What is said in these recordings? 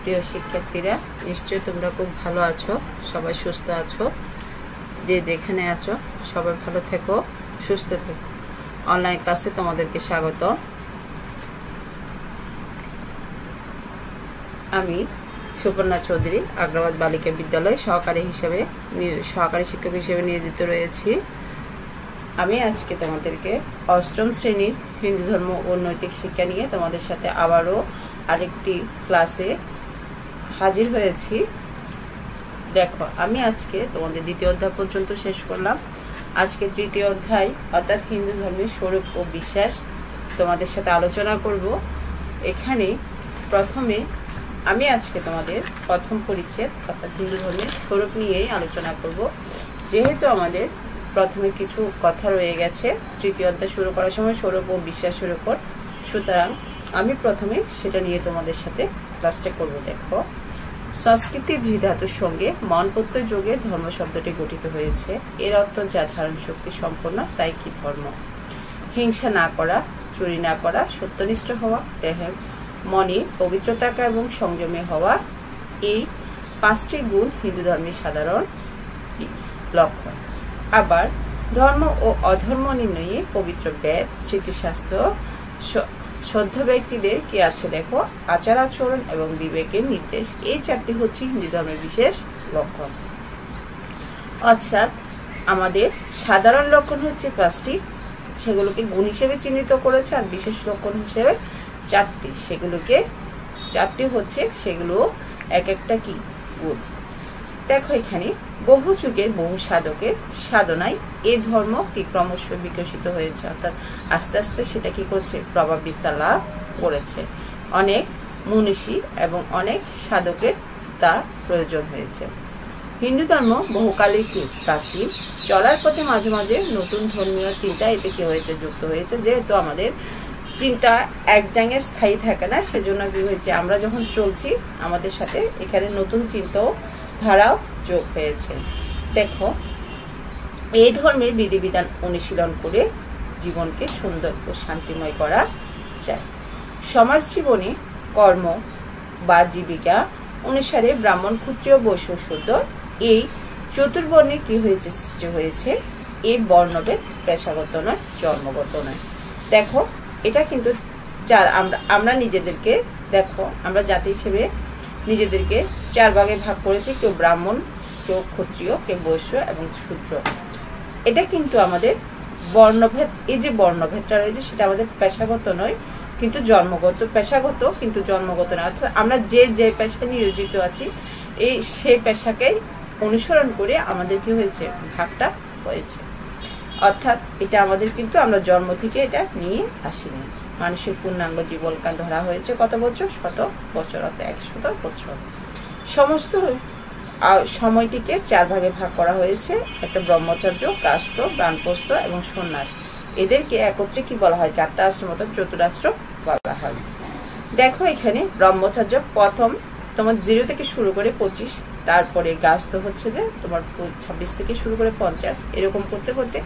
প্রিয় শিক্ষার্থীরা, নিশ্চয়ই তোমরা খুব ভালো আছো, সবাই সুস্থ আছো। যে যেখানে আছো সবাই ভালো থেকো, সুস্থ থেকো। অনলাইন ক্লাসে তোমাদেরকে স্বাগত। আমি সুপর্ণা চৌধুরী, আগ্রাবাদ বালিকা বিদ্যালয় সহকারী শিক্ষক হিসেবে নিয়োজিত রয়েছি। আমি আজকে তোমাদেরকে অষ্টম শ্রেণীর হিন্দু ধর্ম ও নৈতিক শিক্ষা নিয়ে তোমাদের সাথে আবারও আরেকটি ক্লাসে হাজির হয়েছি। দেখো, আমি আজকে তোমাদের দ্বিতীয় অধ্যায় পর্যন্ত শেষ করলাম। আজকে তৃতীয় অধ্যায় অর্থাৎ হিন্দু ধর্মের স্বরূপ ও বিশ্বাস তোমাদের সাথে আলোচনা করব। এখানে প্রথমে আমি আজকে তোমাদের প্রথম পরিচ্ছেদ অর্থাৎ হিন্দু ধর্মের স্বরূপ নিয়েই আলোচনা করব। যেহেতু আমাদের প্রথমে কিছু কথা রয়ে গেছে তৃতীয় অধ্যায় শুরু করার সময় স্বরূপ ও বিশ্বাসের উপর, সুতরাং আমি প্রথমে সেটা নিয়ে তোমাদের সাথে ক্লাসটা করব। দেখো, সংস্কৃতি দ্বিধাতুর সঙ্গে মন প্রত্যয় যোগে ধর্ম শব্দটি গঠিত হয়েছে। এর অর্থ যা ধারণ শক্তি সম্পন্ন তাই কি ধর্ম। হিংসা না করা, চুরি না করা, সত্যনিষ্ঠ হওয়া, দেহের মনে পবিত্রতা এবং সংযমী হওয়া, এই পাঁচটি গুণ হিন্দু ধর্মের সাধারণ লক্ষণ। আবার ধর্ম ও অধর্ম নির্ণয়ে পবিত্র বেদ, স্মৃতিশাস্ত্র, শ্রদ্ধ ব্যক্তিদের কি আছে দেখো, আচার আচরণ এবং বিবেকের নির্দেশ, এই চারটি হচ্ছে হিন্দু ধর্মের বিশেষ লক্ষণ। অর্থাৎ আমাদের সাধারণ লক্ষণ হচ্ছে পাঁচটি, সেগুলোকে গুণ হিসেবে চিহ্নিত করেছে, আর বিশেষ লক্ষণ হিসেবে চারটি, চারটি হচ্ছে সেগুলো এক একটা কি গুণ। দেখো, এখানে বহু যুগের বহু সাধকের সাধনায় এই ধর্ম কি ক্রমশ বিকশিত হয়েছে, অর্থাৎ আস্তে আস্তে সেটা কি করছে, প্রভাব বিস্তার লাভ করেছে। অনেক মনীষী এবং অনেক সাধকের তা প্রয়োজন হয়েছে। হিন্দু ধর্ম বহুকালে কি প্রাচীন, চলার পথে মাঝে মাঝে নতুন ধর্মীয় চিন্তা এতে কি হয়েছে, যুক্ত হয়েছে। যেহেতু আমাদের চিন্তা এক জায়গায় স্থায়ী থাকে না, সেজন্য কি হয়েছে, আমরা যখন চলছি আমাদের সাথে এখানে নতুন চিন্তাও ধারাও যোগ হয়েছে। দেখো, এই ধর্মের বিধিবিধান অনুশীলন করে জীবনকে সুন্দর ও শান্তিময় করা যায়। সমাজ জীবনে কর্ম বা জীবিকা অনুসারে ব্রাহ্মণ, ক্ষত্রিয়, বৈশ্য, শূদ্র এই চতুর্বর্ণে কি হয়েছে, সৃষ্টি হয়েছে। এই বর্ণভেদ পেশাগত নয়, জন্মগত নয়। দেখো, এটা কিন্তু আমরা নিজেদেরকে, দেখো আমরা জাতি হিসেবে নিজেদেরকে চার ভাগে ভাগ করেছি, কেউ ব্রাহ্মণ, কেউ ক্ষত্রিয়, কেউ বৈশ্য এবং শূদ্র। এটা কিন্তু আমাদের বর্ণভেদ, এই যে বর্ণভেদটা রয়েছে সেটা আমাদের পেশাগত নয় কিন্তু জন্মগত, পেশাগত কিন্তু জন্মগত নয়। অর্থাৎ আমরা যে যে পেশায় নিয়োজিত আছি সেই পেশাকে অনুসরণ করে আমাদের কি হয়েছে, ভাগটা হয়েছে। অর্থাৎ এটা আমাদের কিন্তু আমরা জন্ম থেকে এটা নিয়ে আসিনি। মানুষের পূর্ণাঙ্গ জীবনকাল ধরা হয়েছে কত বছর, 100 বছর, অর্থাৎ 100 বছর। সমস্ত সময়টিকে চার ভাগে ভাগ করা হয়েছে। একটা ব্রহ্মচর্য, কাস্ত, বানপ্রস্থ এবং সন্ন্যাস। এদেরকে একত্রে কি বলা হয়, চারটা আশ্রম অর্থাৎ চতুরাশ্র বলা হয়। দেখো, এখানে ব্রহ্মচর্য প্রথম তোমার 0 থেকে শুরু করে 25, তারপরে গাস্ত হচ্ছে যে তোমার 26 থেকে শুরু করে 50, এরকম করতে করতে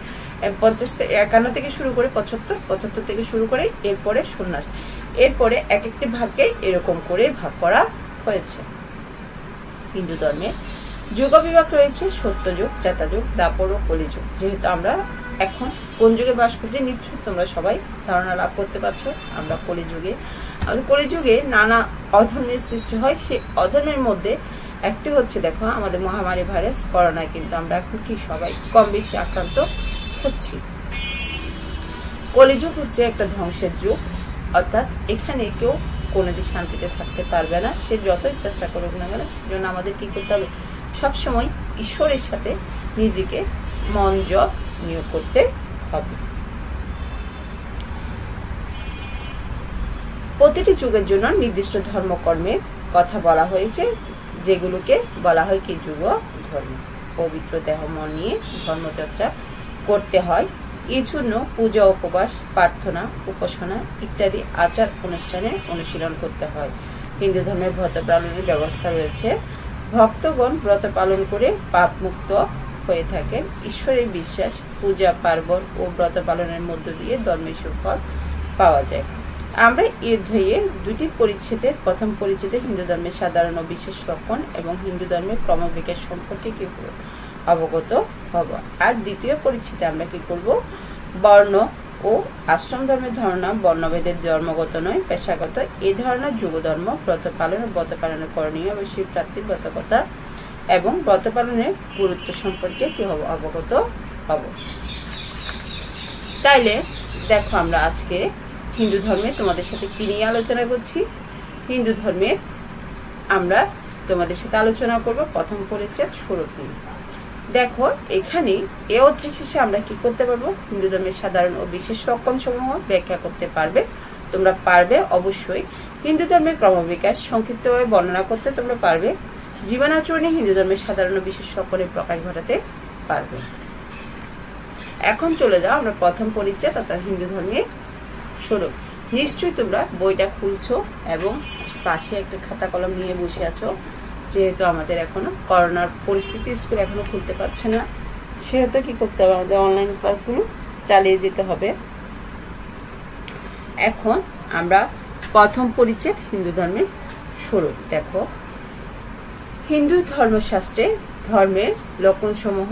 51 থেকে শুরু করে 75 থেকে শুরু করে এরপরে সন্ন্যাস। এরপরে এক একটি ভাগকে এরকম করে ভাগ করা হয়েছে। হিন্দু ধর্মে যুগ বিভাগ রয়েছে, সত্যযুগ, ত্রেতাযুগ, দ্বাপর ও কলিযুগ। যেহেতু আমরা এখন কোন যুগে বাস করছি নিশ্চয়ই তোমরা সবাই ধারণা লাভ করতে পারছো, আমরা কলিযুগে। আমাদের কলিযুগে নানা অধর্মের সৃষ্টি হয়। সেই অধর্মের মধ্যে একটি হচ্ছে, দেখো আমাদের মহামারী ভাইরাস করোনায় কিন্তু আমরা এখন কি সবাই কম বেশি আক্রান্ত হচ্ছি। কলিযুগ হচ্ছে একটা ধ্বংসের যুগ, অর্থাৎ এখানে কেউ কোনোদিন শান্তিতে থাকতে পারবে না, সে যতই চেষ্টা করুক না কেন। সেজন্য আমাদের কি করতে হবে, সবসময় ঈশ্বরের সাথে নিজেকে মন জপ নিয়োগ করতে হবে। প্রতিটি যুগের জন্য নির্দিষ্ট ধর্মকর্মের কথা বলা হয়েছে, যেগুলোকে বলা হয় কি যুগ ধর্ম। পবিত্র দেহ মন নিয়ে ধর্মচর্চা করতে হয়। এই জন্য পূজা, উপবাস, প্রার্থনা, উপাসনা ইত্যাদি আচার অনুষ্ঠানে অনুশীলন করতে হয়। হিন্দু ধর্মের ব্রত পালনের ব্যবস্থা রয়েছে। ভক্তগণ ব্রত পালন করে পাপ মুক্ত হয়ে থাকেন। ঈশ্বরের বিশ্বাস, পূজা পার্বণ ও ব্রত পালনের মধ্য দিয়ে ধর্মের সুফল পাওয়া যায়। আমরা এই অধ্যায়ে দুটি পরিচ্ছেদের প্রথম পরিচ্ছেদে হিন্দু ধর্মের সাধারণ ও বিশেষ লক্ষণ এবং হিন্দু ধর্মের ক্রমবিকাশ সম্পর্কে কি অবগত হব। আর দ্বিতীয় পরিচ্ছেদে আমরা কি করব, বর্ণ ও আশ্রম ধর্মের ধারণা, বর্ণভেদের ধর্মগত নয় পেশাগত, এই ধারণা যুগ ধর্ম, ব্রত পালন ও ব্রত পালনের করণীয় এবং শিব প্রাপ্তির ব্রতকথা এবং ব্রত পালনের গুরুত্ব সম্পর্কে কি হব, অবগত হব। তাইলে দেখো আমরা আজকে হিন্দু ধর্মে তোমাদের সাথে কি নিয়ে আলোচনা করছি। হিন্দু ধর্মে আমরা তোমাদের সাথে আলোচনা করব প্রথম পরিচ্ছেদ স্বরূপ নিয়ে। দেখো এখানে এ অধ্যায় শেষে আমরা কি করতে পারবো, হিন্দু ধর্মের সাধারণ ও বিশেষ লক্ষণ সমূহ ব্যাখ্যা করতে পারবে। তোমরা পারবে অবশ্যই। হিন্দু ধর্মের ক্রমবিকাশ সংক্ষিপ্তভাবে বর্ণনা করতে তোমরা পারবে। জীবনাচরণে হিন্দু ধর্মের সাধারণ ও বিশেষ লক্ষণের প্রকাশ ঘটাতে পারবে। এখন চলে যাও আমরা প্রথম পরিচ্ছেদ অর্থাৎ হিন্দু ধর্মের স্বরূপ। নিশ্চয়ই তোমরা বইটা খুলছো এবং পাশে একটা খাতা কলম নিয়ে বসে আছো। যেহেতু আমাদের এখনো করোনার পরিস্থিতি, স্কুল এখনো খুলতে পারছে না, সেহেতু কি করতে হবে, আমাদের অনলাইন ক্লাসগুলো চালিয়ে যেতে হবে। এখন আমরা প্রথম পরিচ্ছেদ হিন্দু ধর্মের স্বরূপ। দেখো হিন্দু ধর্মশাস্ত্রে ধর্মের লক্ষণ সমূহ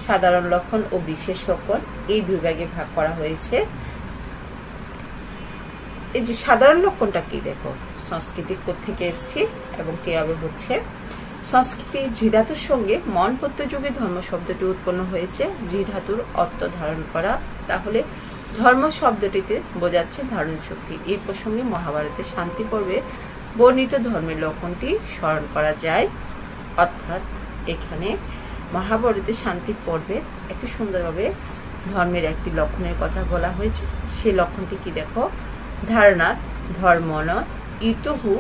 সাধারণ লক্ষণ ও বিশেষ লক্ষণ এই দুই ভাগে ভাগ করা হয়েছে। এই যে সাধারণ লক্ষণটা কি, দেখো সংস্কৃতি কোত্থেকে এসছে এবং কিভাবে হচ্ছে। সংস্কৃতি ধৃধাতুর সঙ্গে মনপত্য যুগে ধর্ম শব্দটি উৎপন্ন হয়েছে। ধৃধাতুর অর্থ ধারণ করা, তাহলে ধর্ম শব্দটিতে বোঝাচ্ছে ধারণ শক্তি। এই প্রসঙ্গে মহাভারতের শান্তি পর্বে বর্ণিত ধর্মের লক্ষণটি স্মরণ করা যায়। অর্থাৎ এখানে মহাভারতের শান্তি পর্বে একটু সুন্দরভাবে ধর্মের একটি লক্ষণের কথা বলা হয়েছে। সেই লক্ষণটি কি, দেখো ধারণা ধর্মন ইতহু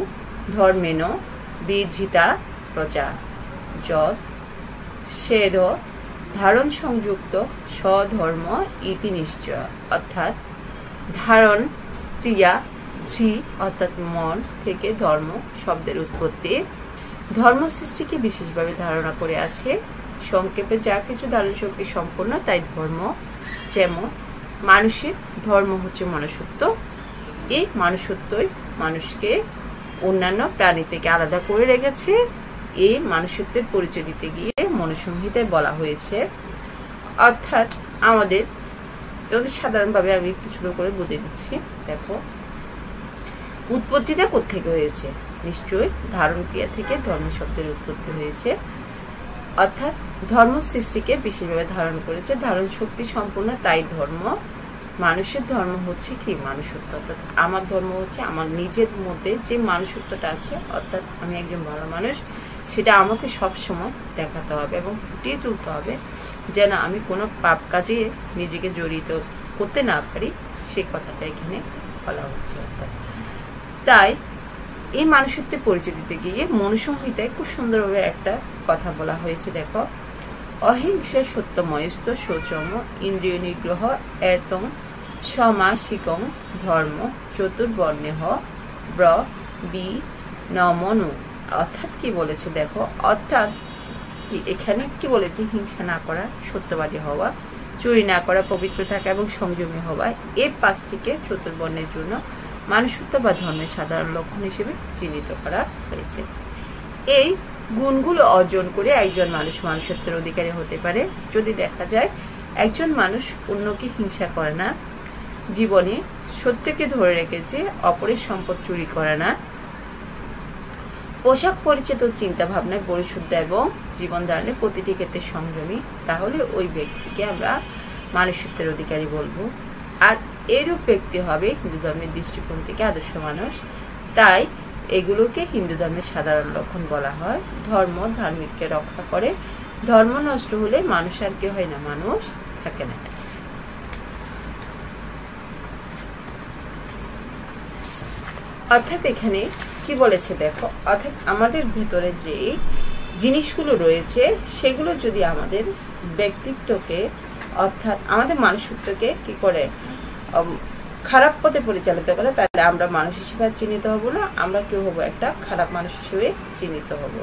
ধর্মেন বিধৃতা প্রজা যৎ সেদ ধারণ সংযুক্ত স্বধর্ম ইতি নিশ্চয়। অর্থাৎ ধারণ ক্রিয়া ধৃ অর্থাৎ মন থেকে ধর্ম শব্দের উৎপত্তি, ধর্ম সৃষ্টিকে বিশেষভাবে ধারণা করে আছে। সংক্ষেপে যা কিছু ধারণ শক্তি সম্পন্ন তাই ধর্ম। যেমন মানুষের ধর্ম হচ্ছে মনুষ্যত্ব, এই মনুষ্যত্বই মানুষকে অন্যান্য প্রাণী থেকে আলাদা করে রেখেছে। এই মনুষ্যত্বের পরিচয় দিতে গিয়ে মনুসংহিতায় বলা হয়েছে। অর্থাৎ আমাদের সাধারণভাবে আমি একটু ছোট করে বুঝে দিচ্ছি। দেখো উৎপত্তিটা কোত্থেকে হয়েছে, নিশ্চয়ই ধারণ ক্রিয়া থেকে ধর্ম শব্দের উৎপত্তি হয়েছে। অর্থাৎ ধর্ম সৃষ্টিকে বিশেষভাবে ধারণ করেছে, ধারণ শক্তি সম্পূর্ণ তাই ধর্ম। মানুষের ধর্ম হচ্ছে কি, মানুষত্ব। অর্থাৎ আমার ধর্ম হচ্ছে আমার নিজের মধ্যে যে মানুষত্বটা আছে, অর্থাৎ আমি একজন ভালো মানুষ, সেটা আমাকে সবসময় দেখাতে হবে এবং ফুটিয়ে তুলতে হবে, যেন আমি কোনো পাপ কাজে নিজেকে জড়িত করতে না পারি, সে কথাটা এখানে বলা হচ্ছে। অর্থাৎ তাই এই মানুষত্বের পরিচয় দিতে গিয়ে মনুসংহিতায় খুব সুন্দরভাবে একটা কথা বলা হয়েছে। দেখো অহিংসা সত্যময়স্ত শোচম ইন্দ্রিয় নিগ্রহ এতং সমাসিকং ধর্ম চতুর্বর্ণেহ ব্র বি নমনু। অর্থাৎ কি বলেছে, দেখো অর্থাৎ কি এখানে কি বলেছে, হিংসা না করা, সত্যবাদী হওয়া, চুরি না করা, পবিত্র থাকা এবং সংযমী হওয়া, এই পাঁচটিকে চতুর্বর্ণের জন্য মানুষত্ব বা ধর্মের সাধারণ লক্ষণ হিসেবে চিহ্নিত করা হয়েছে। এই গুণগুলো অর্জন করে একজন মানুষ মানুষত্বের অধিকারী হতে পারে যদি দেখা যায় একজন মানুষ অন্যকে হিংসা করে না, জীবনে সত্যকে ধরে রেখেছে, অপরের সম্পদ চুরি করে না, পোশাক পরিচ্ছদ ও চিন্তা ভাবনায় পরিশুদ্ধ এবং জীবন ধারণে প্রতিটি ক্ষেত্রে সংযমী, তাহলে ওই ব্যক্তিকে আমরা মানুষত্বের অধিকারী বলবো। আর এরূপ ব্যক্তি হবে হিন্দু ধর্মের দৃষ্টিকোণ থেকে আদর্শ মানুষ। তাই এগুলোকে হিন্দু ধর্মের সাধারণ লক্ষণ বলা হয়। ধর্ম ধার্মিককে রক্ষা করে, ধর্ম নষ্ট হলে মানুষ আর কি হয় না, মানুষ থাকে না। অর্থাৎ এখানে কি বলেছে, দেখো অর্থাৎ আমাদের ভেতরে যে জিনিসগুলো রয়েছে সেগুলো যদি আমাদের ব্যক্তিত্বকে অর্থাৎ আমাদের মানুষত্বকে কি করে খারাপ পথে পরিচালিত করে, তাহলে আমরা মানুষ হিসেবে চিহ্নিত হব না, আমরা কেউ হবো একটা খারাপ মানুষ হিসেবে চিহ্নিত হব।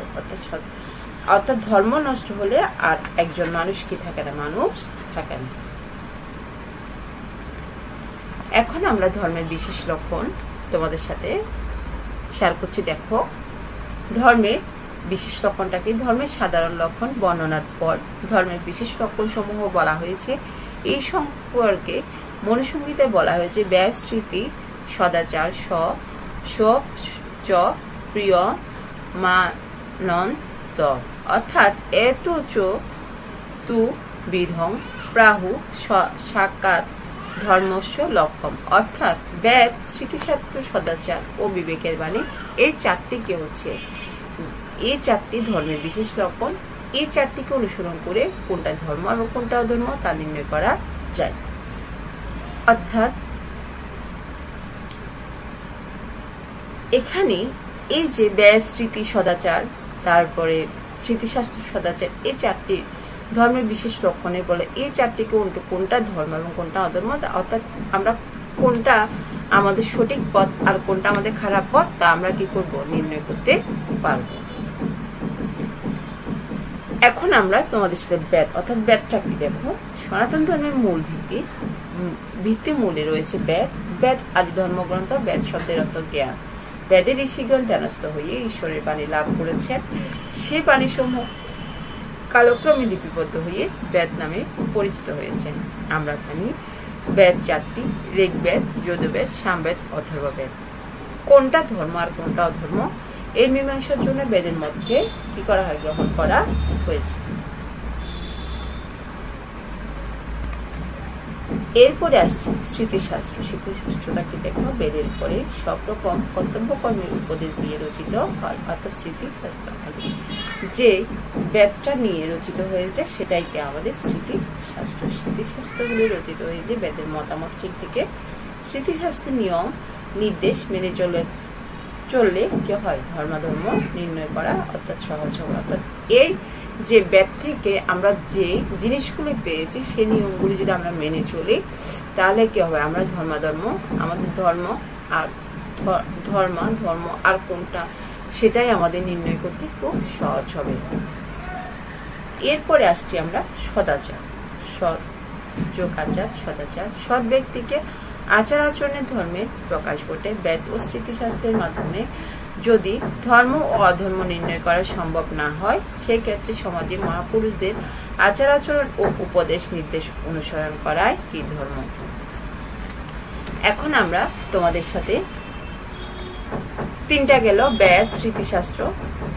অর্থাৎ ধর্ম নষ্ট হলে আর একজন মানুষ কি থাকে না, মানুষ থাকে না। এখন আমরা ধর্মের বিশেষ লক্ষণ তোমাদের সাথে শেয়ার করছি। দেখো, ধর্মের বিশেষ লক্ষণটা কি? ধর্মের সাধারণ লক্ষণ বর্ণনার পর ধর্মের বিশেষ লক্ষণ সমূহ বলা হয়েছে। এই সম্পর্কে মনুসংহিতে বলা হয়েছে ব্যাস, স্মৃতি, সদাচার, শোক, চ, প্রিয়, মানন্ত, অর্থাৎ এত চ তু বিধং প্রাহু সাকার ধর্মস্য লক্ষণ, অর্থাৎ বেদ, স্মৃতিশাস্ত্র, সদাচার ও বিবেকের বাণী, এই চারটিকে হচ্ছে এই চারটি ধর্মের বিশেষ লক্ষণ। এই চারটিকে অনুসরণ করে কোনটা ধর্ম এবং কোনটা অধর্ম তা নির্ণয় করা যায়। অর্থাৎ এখানে এই যে বেদ, স্মৃতি, সদাচার, তারপরে স্মৃতিশাস্ত্র, সদাচার, এই চারটি ধর্মের বিশেষ লক্ষণে বলে এই চারটিকে কোনটা ধর্ম এবং কোনটা অধর্ম, অর্থাৎ আমরা কোনটা আমাদের সঠিক পথ আর কোনটা আমাদের খারাপ পথ তা আমরা কি করব? নির্ণয় করতে পারব। এখন আমরা তোমাদের সাথে বেদ অর্থাৎ বেদটা কি দেখো। সনাতন ধর্মের মূল ভিত্তি মূলে রয়েছে বেদ। বেদ আদি ধর্মগ্রন্থ। বেদ শব্দের অর্থ জ্ঞান। বেদের ঋষিগণ ধ্যানস্থ হয়ে ঈশ্বরের বাণী লাভ করেছেন। সে বাণীসমূহ কালক্রমে লিপিবদ্ধ হয়ে বেদ নামে পরিচিত হয়েছেন। আমরা জানি বেদ চারটি: ঋগ্বেদ, যজুর্বেদ, সামবেদ, অথর্ববেদ। কোনটা ধর্ম আর কোনটা অধর্ম এর মীমাংসার জন্য বেদের মধ্যে কি করা হয়? গ্রহণ করা হয়েছে। এরপরে আসছে স্মৃতিশাস্ত্র। স্মৃতিশাস্ত্রটা কি দেখো, বেদের পরে সব রকম কর্তব্য কর্মের উপদেশ দিয়ে রচিত হয়, অর্থাৎ স্মৃতিশাস্ত্র যে বেদটা নিয়ে রচিত হয়েছে সেটাই কি আমাদের স্মৃতিশাস্ত্র। স্মৃতিশাস্ত্রগুলি রচিত হয়েছে বেদের মতামত থেকে। স্মৃতিশাস্ত্রের নিয়ম নির্দেশ মেনে চললে কি হয়? ধর্মাধর্ম নির্ণয় করা অর্থাৎ সহজ হবে। অর্থাৎ এই যে বেদ থেকে আমরা যে জিনিসগুলো পেয়েছি সেই নিয়মগুলি যদি আমরা মেনে চলি তাহলে কি হবে? আমরা ধর্মাধর্ম, আমাদের ধর্ম আর ধর্ম আর কোনটা সেটাই আমাদের নির্ণয় করতে খুব সহজ হবে। এরপরে আসছি আমরা সদাচার। সদাচার সৎ ব্যক্তিকে আচার আচরণের ধর্মের প্রকাশ ঘটে। বেদ ও স্মৃতিশাস্ত্রের মাধ্যমে যদি ধর্ম ও অধর্ম নির্ণয় করা সম্ভব না হয় সেক্ষেত্রে সমাজে মহাপুরুষদের আচার আচরণ ও উপদেশ নির্দেশ অনুসরণ করাই কি ধর্ম। এখন আমরা তোমাদের সাথে তিনটা গেল, বেদ, স্মৃতিশাস্ত্র,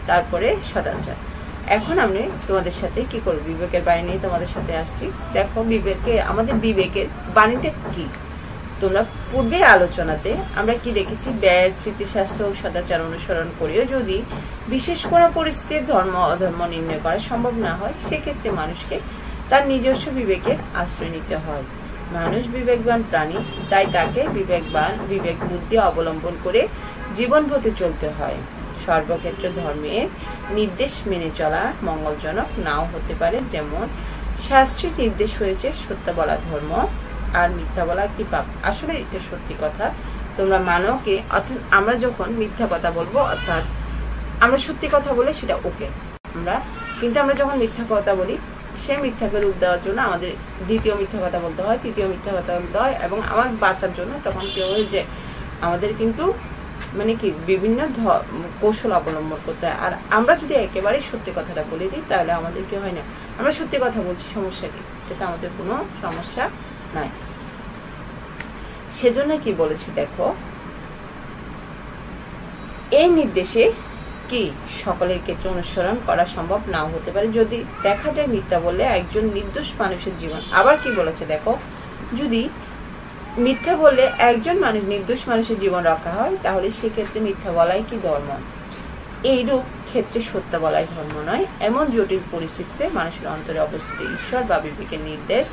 তারপরে সদাচার। এখন আমি তোমাদের সাথে কি করব? বিবেকের বাণী নিয়ে তোমাদের সাথে আসছি। দেখো, আমাদের বিবেকের বাণীটা কি? তোমরা পূর্বে আলোচনাতে আমরা কি দেখেছি? বেদ, স্মৃতিশাস্ত্র ও সদাচার অনুসরণ করেও যদি বিশেষ কোনো পরিস্থিতির ধর্ম অধর্ম নির্ণয় করা সম্ভব না হয় সেক্ষেত্রে মানুষকে তার নিজস্ব বিবেকের আশ্রয় নিতে হয়। মানুষ বিবেকবান প্রাণী, তাই তাকে বিবেক বুদ্ধি অবলম্বন করে জীবন পথে চলতে হয়। সর্বক্ষেত্র ধর্মের নির্দেশ মেনে চলা মঙ্গলজনক নাও হতে পারে। যেমন শাস্ত্রে নির্দেশ হয়েছে সত্য বলা ধর্ম আর মিথ্যা বলা কি পাপ। আসলে এটা সত্যি কথা, তোমরা মানো কি? অর্থাৎ আমরা যখন মিথ্যা কথা বলবো, অর্থাৎ আমরা সত্যি কথা বলে সেটা ওকে, কিন্তু আমরা যখন মিথ্যা কথা বলি সেই মিথ্যাকে রূপ দেওয়ার জন্য আমাদের দ্বিতীয় মিথ্যা কথা বলতে হয়, তৃতীয় মিথ্যা কথা বলতে হয়, এবং আমার বাঁচার জন্য তখন কি হয় যে আমাদের কিন্তু মানে কি বিভিন্ন কৌশল অবলম্বন করতে হয়। আর আমরা যদি একেবারে সত্যি কথাটা বলে দিই তাহলে আমাদের কি হয় না, আমরা সত্যি কথা বলছি, সমস্যা কি? এটা আমাদের কোনো সমস্যা নাই। সেজন্য কি বলেছি দেখো, এই নির্দেশে কি সকলের ক্ষেত্রে অনুসরণ করা সম্ভব নাও হতে পারে। যদি দেখা যায় মিথ্যা বললে একজন নির্দোষ মানুষের জীবন, আবার কি বলেছে দেখো, যদি মিথ্যা বললে একজন নির্দোষ মানুষের জীবন রক্ষা হয় তাহলে সেক্ষেত্রে মিথ্যা বলাই কি ধর্ম। এইরূপ ক্ষেত্রে সত্য বলাই ধর্ম নয়। এমন জটিল পরিস্থিতিতে মানুষের অন্তরে অবস্থিত ঈশ্বর বা বিবেকের নির্দেশ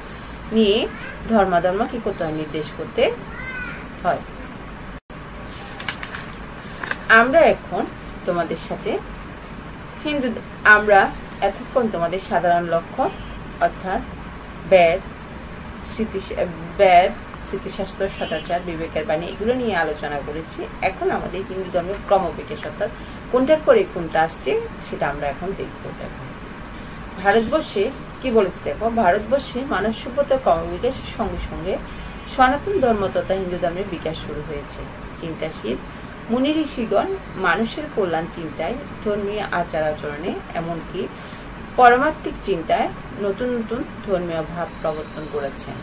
নিয়ে ধর্মাধর্ম কি করতে হয়? নির্দেশ করতে হয়। আমরা এখন তোমাদের সাথে আমরা এতক্ষণ তোমাদের সাধারণ লক্ষ্য অর্থাৎ বেদ, স্মৃতিশাস্ত্র, সদাচার, বিবেকের বাণী এগুলো নিয়ে আলোচনা করেছি। এখন আমাদের হিন্দু ধর্মের ক্রমবিকাশ অর্থাৎ কোনটার পরে কোনটা আসছে সেটা আমরা এখন দেখবো। দেখো, ভারতবর্ষে কি বলেছে দেখো, ভারতবর্ষে মানব সভ্যতার ক্রমবিকাশের সঙ্গে সঙ্গে সনাতন ধর্ম তথা হিন্দু ধর্মের বিকাশ শুরু হয়েছে। চিন্তাশীল মুনি ঋষিগণ মানুষের কল্যাণ চিন্তায়, ধর্মীয় আচার আচরণে, এমনকি পরমাত্মিক চিন্তায় নতুন নতুন ধর্মীয় ভাব প্রবর্তন করেছেন।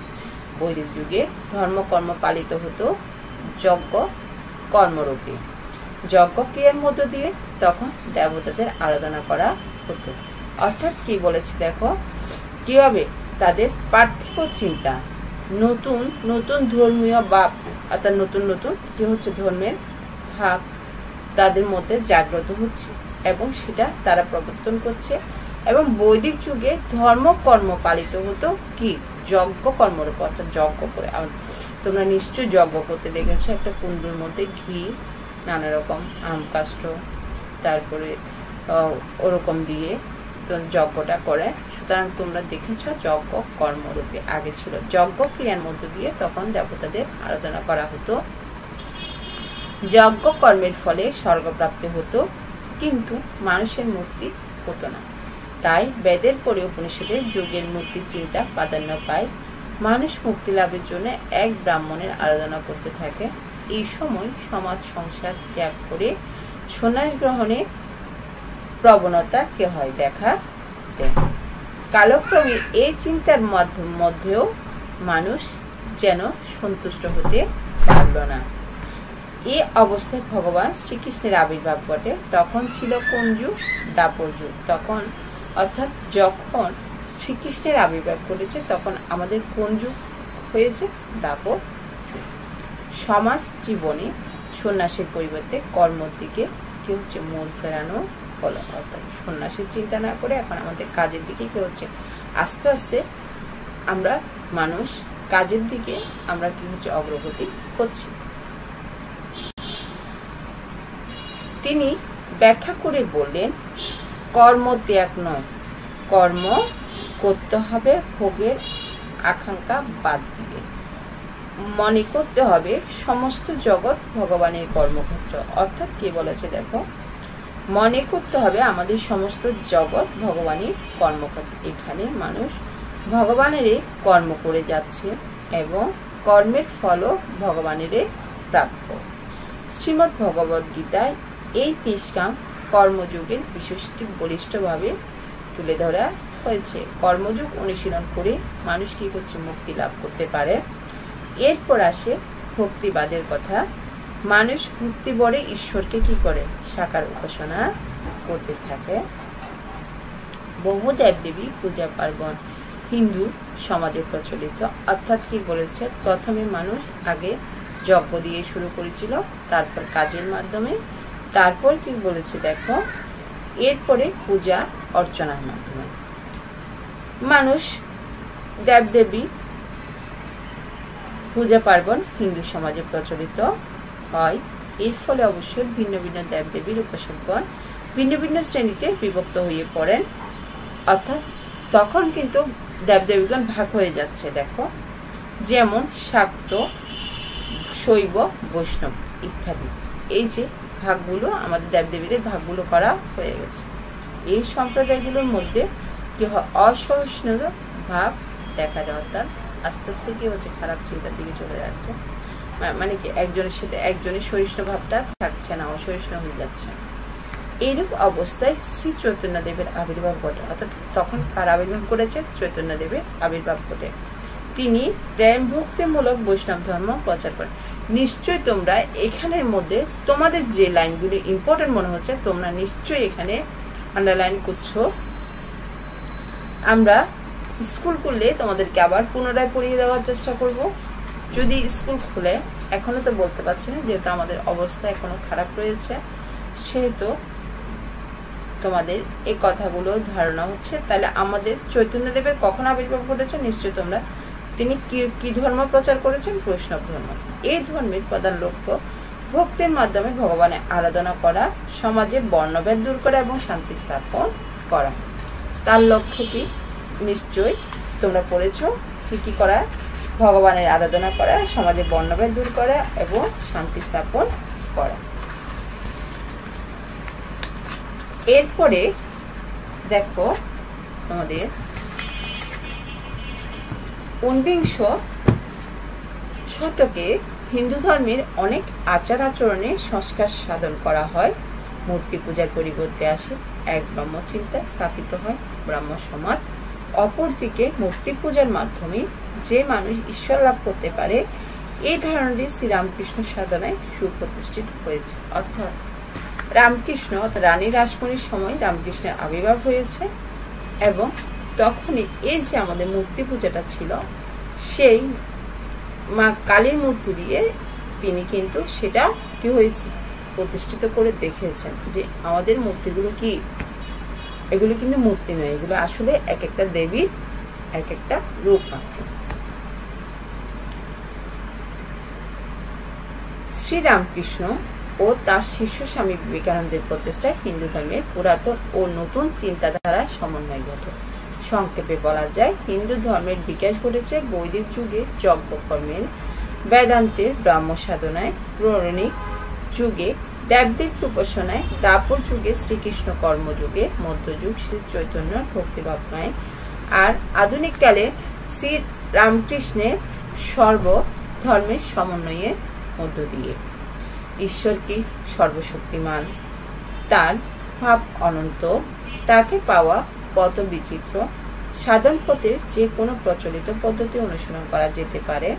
বৈদিক যুগে ধর্মকর্ম পালিত হতো যজ্ঞ কর্মরূপে। যজ্ঞ ক্রিয়ার মধ্য দিয়ে তখন দেবতাদের আরাধনা করা হতো। অর্থাৎ কি বলেছে দেখো, কিভাবে তাদের পার্থিব চিন্তা, নতুন নতুন ধর্মীয় ভাব, অর্থাৎ নতুন নতুন কি হচ্ছে ধর্মের ভাব তাদের মধ্যে জাগ্রত হচ্ছে এবং সেটা তারা প্রবর্তন করছে। এবং বৈদিক যুগে ধর্মকর্ম পালিত হতো কি যজ্ঞ কর্মরূপ, অর্থাৎ যজ্ঞ করে। তোমরা নিশ্চয়ই যজ্ঞ করতে দেখেছো, একটা কুণ্ডুর মধ্যে ঘি, নানা রকম আম কাষ্ঠ, তারপরে ওরকম দিয়ে যজ্ঞটা করে। সুতরাং তোমরা দেখেছ যজ্ঞ কর্মরূপে আগে ছিল। যজ্ঞ ক্রিয়ার মধ্য দিয়ে তখন দেবতাদের আরাধনা করা হতো। যজ্ঞ কর্মের ফলে স্বর্গপ্রাপ্তি হতো, কিন্তু মানুষের মুক্তি হতো না। তাই বেদের পরে উপনিষদে যোগের মুক্তির চিন্তা প্রাধান্য পায়। মানুষ মুক্তি লাভের জন্য এক ব্রাহ্মণের আরাধনা করতে থাকে। এই সময় সমাজ সংসার ত্যাগ করে সন্ন্যাস গ্রহণে প্রবণতা কে হয় দেখা দেয়। কালক্রমে এই চিন্তার মধ্যেও মানুষ যেন সন্তুষ্ট হতে পারল না। এই অবস্থায় ভগবান শ্রীকৃষ্ণের আবির্ভাব ঘটে। তখন ছিল কোন যুগ? দাপর যুগ। তখন অর্থাৎ যখন শ্রীকৃষ্ণের আবির্ভাব ঘটেছে তখন আমাদের কোন যুগ হয়েছে? দাপর যুগ। সমাজ জীবনে সন্ন্যাসের পরিবর্তে কর্মের দিকে কি হচ্ছে মন ফেরানো হলো। অর্থাৎ সন্ন্যাসের চিন্তা না করে এখন আমাদের কাজের দিকে কি হচ্ছে, আস্তে আস্তে আমরা মানুষ কাজের দিকে আমরা কি হচ্ছে অগ্রগতি করছি। তিনি ব্যাখ্যা করে বললেন, কর্ম ত্যাগ নয়, কর্ম করতে হবে ভোগের আকাঙ্ক্ষা বাদ দিয়ে। মনে করতে হবে সমস্ত জগৎ ভগবানের কর্মক্ষেত্র। অর্থাৎ কি বলেছে দেখো, মনে করতে হবে আমাদের সমস্ত জগৎ ভগবানের কর্মক্ষেত্র। এখানে মানুষ ভগবানেরই কর্ম করে যাচ্ছে এবং কর্মের ফলও ভগবানেরই প্রাপ্য। শ্রীমদ্ ভগবদ গীতায় এই নিষ্কাম কর্মযোগের বিশিষ্ট বলিষ্ঠভাবে তুলে ধরা হয়েছে। কর্মযোগ অনুশীলন করে মানুষ কি করছে, মুক্তি লাভ করতে পারে। এরপর আসে ভক্তিবাদের কথা। মানুষ ভক্তি বলে ঈশ্বরকে কি করে, সাকার উপাসনা করতে থাকে। বহু দেবদেবী পূজা পার্বণ হিন্দু সমাজে প্রচলিত। অর্থাৎ কি বলেছে, প্রথমে মানুষ আগে যজ্ঞ দিয়ে শুরু করেছিল, তারপর কাজের মাধ্যমে, তারপর কি বলেছে দেখো, এরপরে পূজা অর্চনার মাধ্যমে মানুষ দেবদেবী পূজা পার্বণ হিন্দু সমাজে প্রচলিত হয়। এর ফলে অবশ্যই ভিন্ন ভিন্ন দেবদেবীর উপাসকগণ ভিন্ন ভিন্ন শ্রেণীতে বিভক্ত হয়ে পড়েন। অর্থাৎ তখন কিন্তু দেবদেবীগণ ভাগ হয়ে যাচ্ছে দেখো, যেমন শাক্ত, শৈব, বৈষ্ণব ইত্যাদি। এই যে ভাগগুলো আমাদের দেবদেবীদের ভাগগুলো করা হয়ে গেছে। এই সম্প্রদায়গুলোর মধ্যে কি হয়, অসহিষ্ণু ভাব দেখা যায়। অর্থাৎ আস্তে আস্তে কি হচ্ছে, খারাপ চিন্তার দিকে চলে যাচ্ছে। মানে কি একজনের সাথে একজনের সহিষ্ণু ভাবটা থাকছে না, অসহিষ্ণু হয়ে যাচ্ছে। এইরূপ অবস্থায় শ্রী চৈতন্য দেবের আবির্ভাব ঘটে। অর্থাৎ তখন কার আবির্ভাব ঘটেছে? চৈতন্য দেবের আবির্ভাব ঘটে। তিনি প্রেম ভক্তিমূলক বৈষ্ণব ধর্ম প্রচার করেন। নিশ্চয়ই তোমরা এখানের মধ্যে তোমাদের যে লাইনগুলি ইম্পর্টেন্ট মনে হচ্ছে তোমরা নিশ্চয়ই এখানে আন্ডারলাইন করছো। আমরা স্কুল খুললে তোমাদেরকে আবার পুনরায় পড়িয়ে দেওয়ার চেষ্টা করব। যদি স্কুল খুলে, এখনো তো বলতে পারছি না যেহেতু আমাদের অবস্থা এখনো খারাপ রয়েছে, সেহেতু তোমাদের এই কথাগুলো ধারণা হচ্ছে। তাহলে আমাদের চৈতন্যদেবের কখন আবির্ভাব ঘটেছে নিশ্চয়ই তোমরা, তিনি কি ধর্ম প্রচার করেছেন? বৈষ্ণব ধর্ম। এই ধর্মের প্রধান লক্ষ্য ভক্তির মাধ্যমে ভগবানের আরাধনা করা, সমাজে বর্ণভেদ দূর করা এবং শান্তি স্থাপন করা। তার লক্ষ্য কি নিশ্চয়ই তোমরা পড়েছো, কি করা? ভগবানের আরাধনা করা, সমাজে বর্ণভেদ দূর করা এবং শান্তি স্থাপন করা। এরপরে দেখো আমাদের 19 শতকে হিন্দু ধর্মের অনেক আচার আচরণে সংস্কার সাধন করা হয়। মূর্তি পূজার পরিবর্তে আসে এক ব্রহ্মচিন্তা স্থাপিত হয় ব্রাহ্ম সমাজ। অপরদিকে মূর্তি পূজার মাধ্যমে যে মানুষ ঈশ্বর লাভ করতে পারে, এই ধারণাটি শ্রীরামকৃষ্ণ সাধনায় সুপ্রতিষ্ঠিত হয়েছে। অর্থাৎ রামকৃষ্ণ রানী রাসমণির সময় রামকৃষ্ণের আবির্ভাব হয়েছে এবং তখনই এই যে আমাদের মূর্তি পূজাটা ছিল, সেই মা কালীর মূর্তি দিয়ে তিনি কিন্তু সেটা কি হয়েছে প্রতিষ্ঠিত করে দেখিয়েছেন যে আমাদের মূর্তিগুলো কি, এগুলো কিন্তু মূর্তি নয়, এগুলো আসলে এক একটা দেবীর এক একটা রূপ মাত্র। শ্রীরামকৃষ্ণ ও তার শিষ্য স্বামী বিবেকানন্দের প্রচেষ্টায় হিন্দু ধর্মের পুরাতন ও নতুন চিন্তাধারার সমন্বয় ঘটে। সংক্ষেপে বলা যায়, হিন্দু ধর্মের বিকাশ ঘটেছে বৈদিক যুগে যজ্ঞকর্মের, বেদান্তের ব্রাহ্ম সাধনায়, পৌরাণিক যুগে দেবদেব উপাসনায়, দ্বাপর যুগে শ্রীকৃষ্ণ কর্মযুগে, মধ্যযুগ শ্রী চৈতন্য ভক্তি ভাবনায়, আর আধুনিক কালে শ্রী রামকৃষ্ণের সর্ব ধর্মের সমন্বয়ের মধ্য দিয়ে। ঈশ্বর কি সর্বশক্তিমান, তার ভাব অনন্ত, তাকে পাওয়া কত বিচিত্র। সাধন পথে যে কোনো প্রচলিত পদ্ধতি অনুসরণ করা যেতে পারে।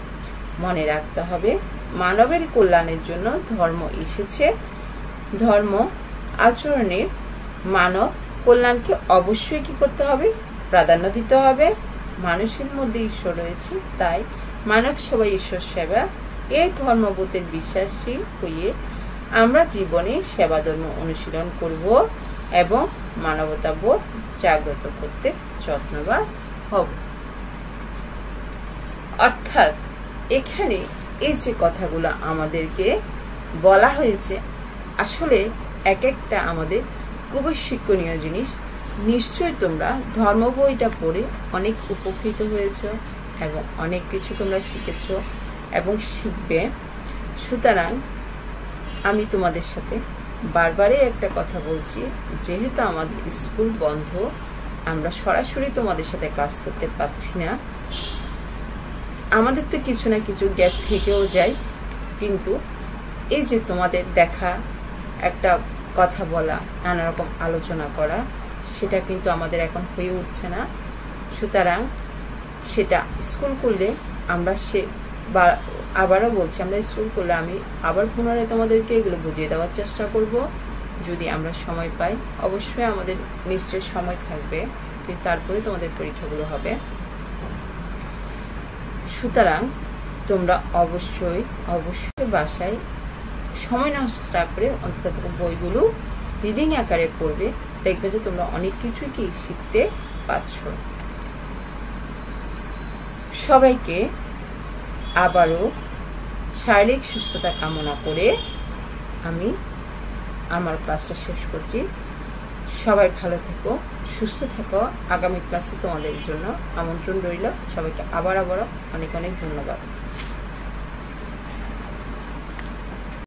মনে রাখতে হবে, মানবের কল্যাণের জন্য ধর্ম এসেছে। ধর্ম আচরণের মানব কল্যাণকে অবশ্যই কি করতে হবে, প্রাধান্য দিতে হবে। মানুষের মধ্যে ঈশ্বর রয়েছে, তাই মানব সেবা ঈশ্বর সেবা, এই ধর্মবোধের বিশ্বাসী হয়ে আমরা জীবনে সেবা ধর্ম অনুশীলন করব এবং মানবতাবোধ জাগ্রত করতে যত্নবান হব। অর্থাৎ এখানে এই যে কথাগুলো আমাদেরকে বলা হয়েছে, আসলে এক একটা আমাদের খুবই শিক্ষণীয় জিনিস। নিশ্চয়ই তোমরা ধর্ম বইটা পড়ে অনেক উপকৃত হয়েছ এবং অনেক কিছু তোমরা শিখেছ এবং শিখবে। সুতরাং আমি তোমাদের সাথে বারবারই একটা কথা বলছি, যেহেতু আমাদের স্কুল বন্ধ, আমরা সরাসরি তোমাদের সাথে ক্লাস করতে পারছি না, আমাদের তো কিছু না কিছু গ্যাপ থেকেও যায়, কিন্তু এই যে তোমাদের দেখা, একটা কথা বলা, নানা রকম আলোচনা করা, সেটা কিন্তু আমাদের এখন হয়ে উঠছে না। সুতরাং সেটা স্কুল করলে আমরা আবারও বলছি, আমরা স্কুল করলে আমি আবার পুনরায় তোমাদেরকে এগুলো বুঝিয়ে দেওয়ার চেষ্টা করব যদি আমরা সময় পাই। অবশ্যই আমাদের নিশ্চয় সময় থাকবে, কিন্তু তারপরে তোমাদের পরীক্ষাগুলো হবে। সুতরাং তোমরা অবশ্যই বাসায় সময় নষ্ট করে অন্তত বইগুলো রিডিং আকারে পড়বে, দেখবে যে তোমরা অনেক কিছুই কি শিখতে পারছ। সবাইকে আবারও শারীরিক সুস্থতা কামনা করে আমি আমার ক্লাসটা শেষ করছি। সবাই ভালো থেকো, সুস্থ থেকো। আগামী ক্লাসে তোমাদের জন্য আমন্ত্রণ রইল। সবাইকে আবারও অনেক অনেক ধন্যবাদ।